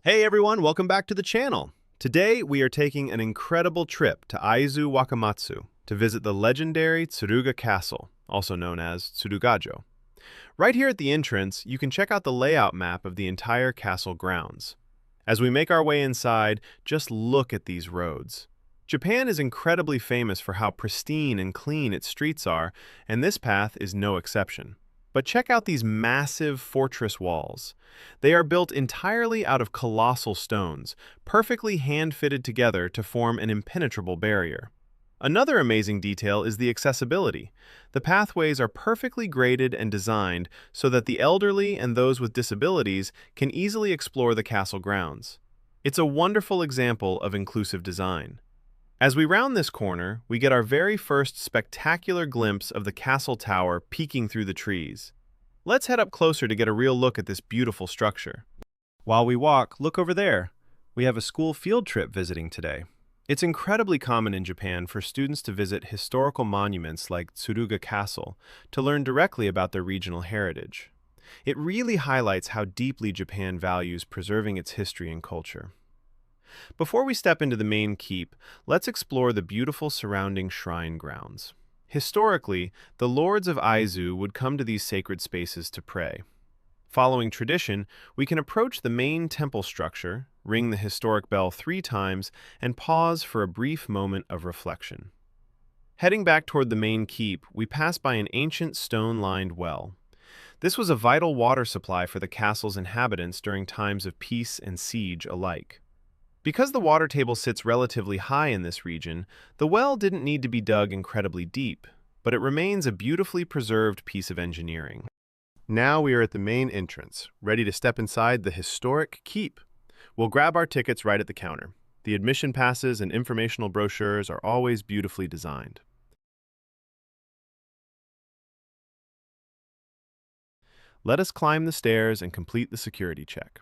Hey everyone, welcome back to the channel. Today we are taking an incredible trip to Aizu-Wakamatsu to visit the legendary Tsuruga Castle, also known as Tsurugajo. Right here at the entrance, you can check out the layout map of the entire castle grounds. As we make our way inside, just look at these roads. Japan is incredibly famous for how pristine and clean its streets are, and this path is no exception. But check out these massive fortress walls. They are built entirely out of colossal stones, perfectly hand-fitted together to form an impenetrable barrier. Another amazing detail is the accessibility. The pathways are perfectly graded and designed so that the elderly and those with disabilities can easily explore the castle grounds. It's a wonderful example of inclusive design. As we round this corner, we get our very first spectacular glimpse of the castle tower peeking through the trees. Let's head up closer to get a real look at this beautiful structure. While we walk, look over there. We have a school field trip visiting today. It's incredibly common in Japan for students to visit historical monuments like Tsuruga Castle to learn directly about their regional heritage. It really highlights how deeply Japan values preserving its history and culture. Before we step into the main keep, let's explore the beautiful surrounding shrine grounds. Historically, the lords of Aizu would come to these sacred spaces to pray. Following tradition, we can approach the main temple structure, ring the historic bell 3 times, and pause for a brief moment of reflection. Heading back toward the main keep, we pass by an ancient stone-lined well. This was a vital water supply for the castle's inhabitants during times of peace and siege alike. Because the water table sits relatively high in this region, the well didn't need to be dug incredibly deep, but it remains a beautifully preserved piece of engineering. Now we are at the main entrance, ready to step inside the historic keep. We'll grab our tickets right at the counter. The admission passes and informational brochures are always beautifully designed. Let us climb the stairs and complete the security check.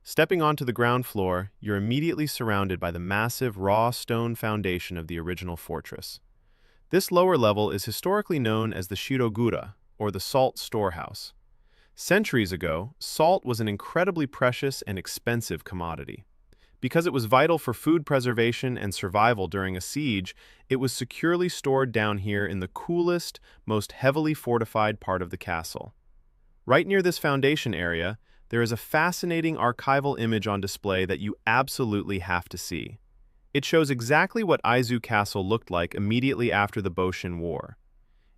Stepping onto the ground floor, you're immediately surrounded by the massive raw stone foundation of the original fortress. This lower level is historically known as the Shiro-gura, or the salt storehouse. Centuries ago, salt was an incredibly precious and expensive commodity. Because it was vital for food preservation and survival during a siege, it was securely stored down here in the coolest, most heavily fortified part of the castle. Right near this foundation area, there is a fascinating archival image on display that you absolutely have to see. It shows exactly what Aizu Castle looked like immediately after the Boshin War.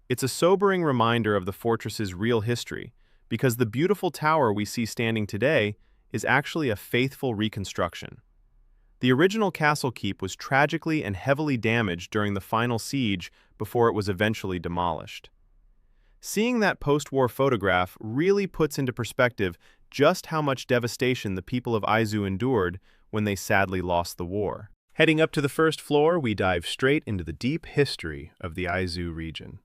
It's a sobering reminder of the fortress's real history, because the beautiful tower we see standing today is actually a faithful reconstruction. The original castle keep was tragically and heavily damaged during the final siege before it was eventually demolished. Seeing that post-war photograph really puts into perspective just how much devastation the people of Aizu endured when they sadly lost the war. Heading up to the first floor, we dive straight into the deep history of the Aizu region.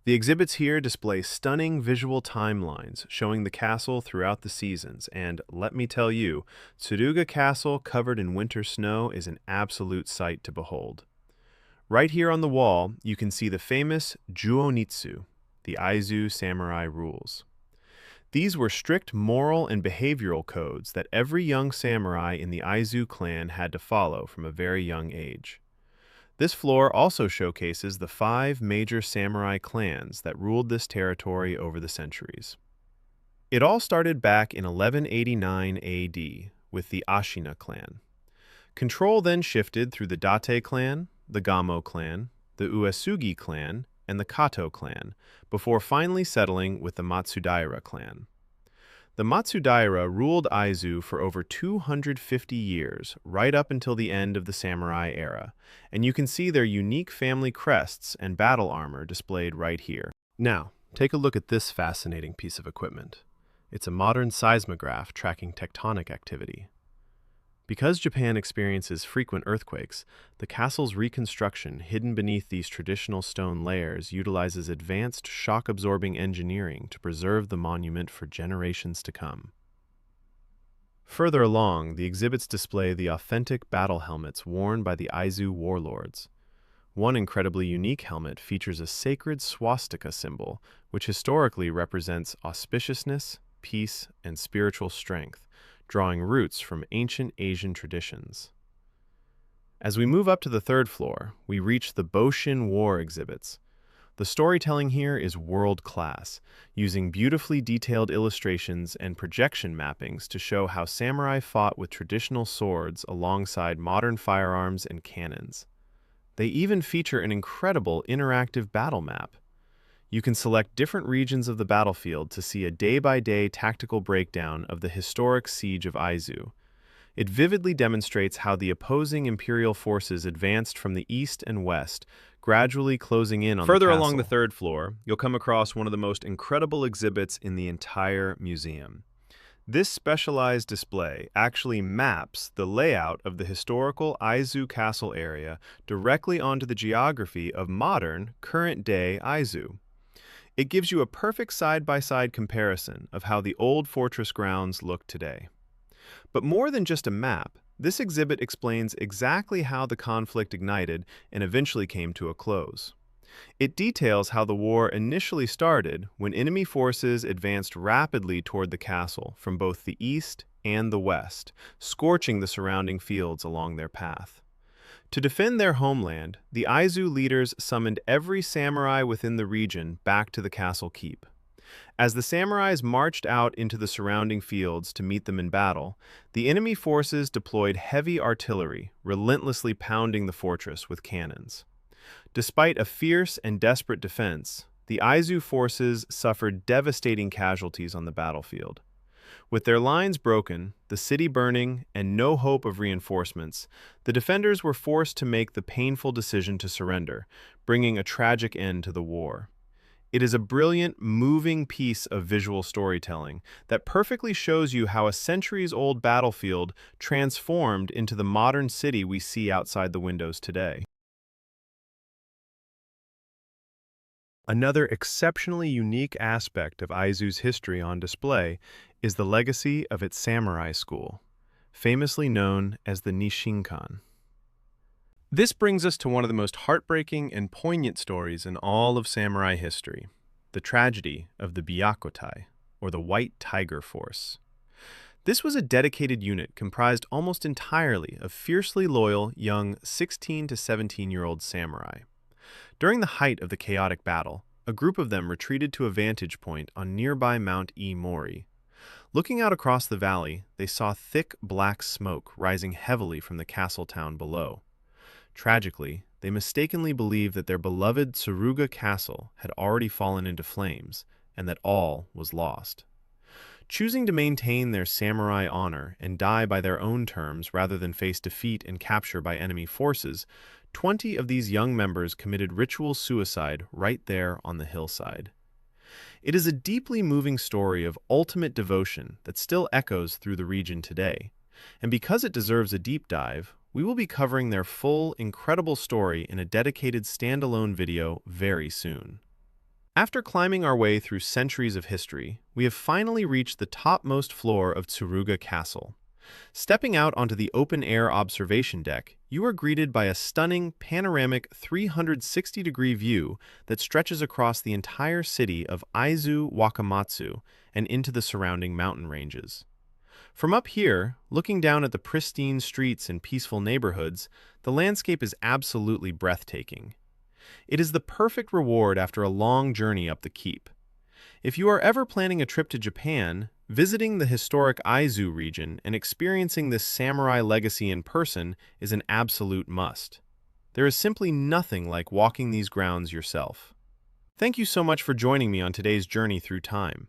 The exhibits here display stunning visual timelines showing the castle throughout the seasons, and let me tell you, Tsuruga Castle covered in winter snow is an absolute sight to behold. Right here on the wall, you can see the famous Juonitsu, the Aizu samurai rules. These were strict moral and behavioral codes that every young samurai in the Aizu clan had to follow from a very young age. This floor also showcases the 5 major samurai clans that ruled this territory over the centuries. It all started back in 1189 AD with the Ashina clan. Control then shifted through the Date clan, the Gamo clan, the Uesugi clan, and the Kato clan, before finally settling with the Matsudaira clan. The Matsudaira ruled Aizu for over 250 years, right up until the end of the samurai era, and you can see their unique family crests and battle armor displayed right here. Now, take a look at this fascinating piece of equipment. It's a modern seismograph tracking tectonic activity. Because Japan experiences frequent earthquakes, the castle's reconstruction, hidden beneath these traditional stone layers, utilizes advanced shock-absorbing engineering to preserve the monument for generations to come. Further along, the exhibits display the authentic battle helmets worn by the Aizu warlords. One incredibly unique helmet features a sacred swastika symbol, which historically represents auspiciousness, peace, and spiritual strength, drawing roots from ancient Asian traditions. As we move up to the third floor, we reach the Boshin War exhibits. The storytelling here is world-class, using beautifully detailed illustrations and projection mappings to show how samurai fought with traditional swords alongside modern firearms and cannons. They even feature an incredible interactive battle map. You can select different regions of the battlefield to see a day-by-day tactical breakdown of the historic Siege of Aizu. It vividly demonstrates how the opposing imperial forces advanced from the east and west, gradually closing in on the castle. Further along the third floor, you'll come across one of the most incredible exhibits in the entire museum. This specialized display actually maps the layout of the historical Aizu Castle area directly onto the geography of modern, current-day Aizu. It gives you a perfect side-by-side comparison of how the old fortress grounds look today. But more than just a map, this exhibit explains exactly how the conflict ignited and eventually came to a close. It details how the war initially started when enemy forces advanced rapidly toward the castle from both the east and the west, scorching the surrounding fields along their path. To defend their homeland, the Aizu leaders summoned every samurai within the region back to the castle keep. As the samurais marched out into the surrounding fields to meet them in battle, the enemy forces deployed heavy artillery, relentlessly pounding the fortress with cannons. Despite a fierce and desperate defense, the Aizu forces suffered devastating casualties on the battlefield. With their lines broken, the city burning, and no hope of reinforcements, the defenders were forced to make the painful decision to surrender, bringing a tragic end to the war. It is a brilliant, moving piece of visual storytelling that perfectly shows you how a centuries-old battlefield transformed into the modern city we see outside the windows today. Another exceptionally unique aspect of Aizu's history on display is the legacy of its samurai school, famously known as the Nisshinkan. This brings us to one of the most heartbreaking and poignant stories in all of samurai history, the tragedy of the Byakkotai, or the White Tiger Force. This was a dedicated unit comprised almost entirely of fiercely loyal young 16 to 17-year-old samurai. During the height of the chaotic battle, a group of them retreated to a vantage point on nearby Mount Iimori. Looking out across the valley, they saw thick black smoke rising heavily from the castle town below. Tragically, they mistakenly believed that their beloved Tsuruga Castle had already fallen into flames, and that all was lost. Choosing to maintain their samurai honor and die by their own terms rather than face defeat and capture by enemy forces, 20 of these young members committed ritual suicide right there on the hillside. It is a deeply moving story of ultimate devotion that still echoes through the region today, and because it deserves a deep dive, we will be covering their full, incredible story in a dedicated standalone video very soon. After climbing our way through centuries of history, we have finally reached the topmost floor of Tsuruga Castle. Stepping out onto the open-air observation deck, you are greeted by a stunning, panoramic 360-degree view that stretches across the entire city of Aizu-Wakamatsu and into the surrounding mountain ranges. From up here, looking down at the pristine streets and peaceful neighborhoods, the landscape is absolutely breathtaking. It is the perfect reward after a long journey up the keep. If you are ever planning a trip to Japan, visiting the historic Aizu region and experiencing this samurai legacy in person is an absolute must. There is simply nothing like walking these grounds yourself. Thank you so much for joining me on today's journey through time.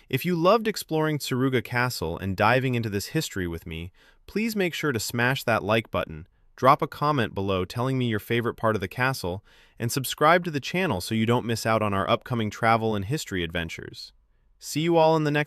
If you loved exploring Tsuruga Castle and diving into this history with me, please make sure to smash that like button, drop a comment below telling me your favorite part of the castle, and subscribe to the channel so you don't miss out on our upcoming travel and history adventures. See you all in the next